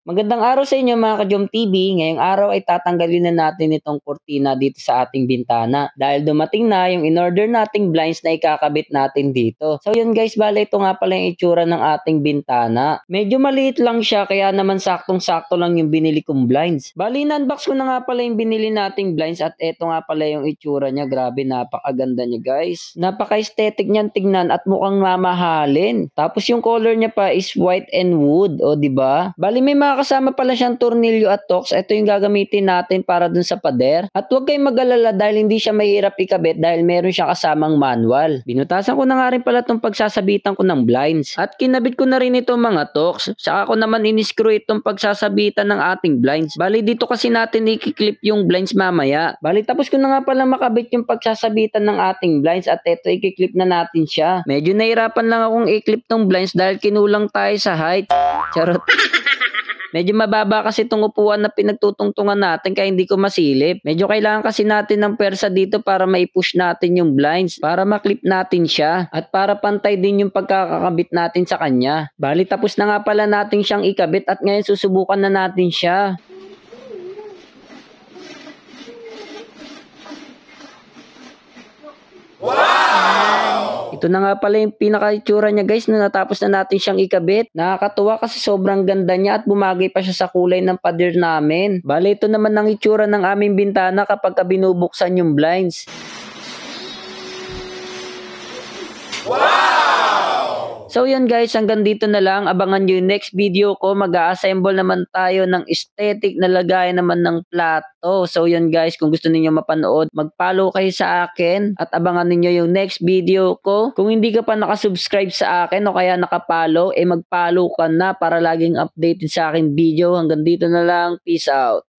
Magandang araw sa inyo mga ka-Jom TV. Ngayong araw ay tatanggalin na natin itong kurtina dito sa ating bintana dahil dumating na yung in-order nating blinds na ikakabit natin dito. So yun guys, bale ito nga pala yung itsura ng ating bintana. Medyo maliit lang siya kaya naman saktong-sakto lang yung binili kong blinds. Bali in-unbox ko na nga pala yung binili nating blinds at ito nga pala yung itsura niya. Grabe, napakaganda niya guys. Napaka-aesthetic niyan tignan at mukhang mamahalin. Tapos yung color niya pa is white and wood, o di ba? Bali may kasama pala siyang tornilyo at tox. Ito yung gagamitin natin para dun sa pader. At huwag kayong mag-alala dahil hindi siya mahirap ikabit dahil meron siyang kasamang manual. Binutasan ko na nga rin pala itong pagsasabitan ko ng blinds. At kinabit ko na rin itong mga tox. Saka ko naman in-screw itong pagsasabitan ng ating blinds. Bali dito kasi natin i-clip yung blinds mamaya. Bali tapos ko na nga pala makabit yung pagsasabitan ng ating blinds at ito i-clip na natin siya. Medyo nahirapan lang akong i-clip tong blinds dahil kinulang tayo sa height. Charot. Medyo mababa kasi itong upuan na pinagtutungtungan natin kaya hindi ko masilip. Medyo kailangan kasi natin ng persa dito para mai-push natin yung blinds, para maklip natin siya, at para pantay din yung pagkakakabit natin sa kanya. Bali tapos na nga pala natin siyang ikabit at ngayon susubukan na natin siya. Ito na nga pala yung pinaka-itsura niya guys nung natapos na natin siyang ikabit. Nakakatuwa kasi sobrang ganda niya at bumagay pa siya sa kulay ng pader namin. Bale ito naman ang itsura ng aming bintana kapag binubuksan yung blinds. So yun guys, hanggang dito na lang. Abangan nyo yung next video ko. Mag-a-assemble naman tayo ng aesthetic na lagayan naman ng plato. So yun guys, kung gusto niyo mapanood, mag-follow kayo sa akin at abangan niyo yung next video ko. Kung hindi ka pa nakasubscribe sa akin o kaya nakapollow, mag-follow ka na para laging updated sa akin video. Hanggang dito na lang. Peace out.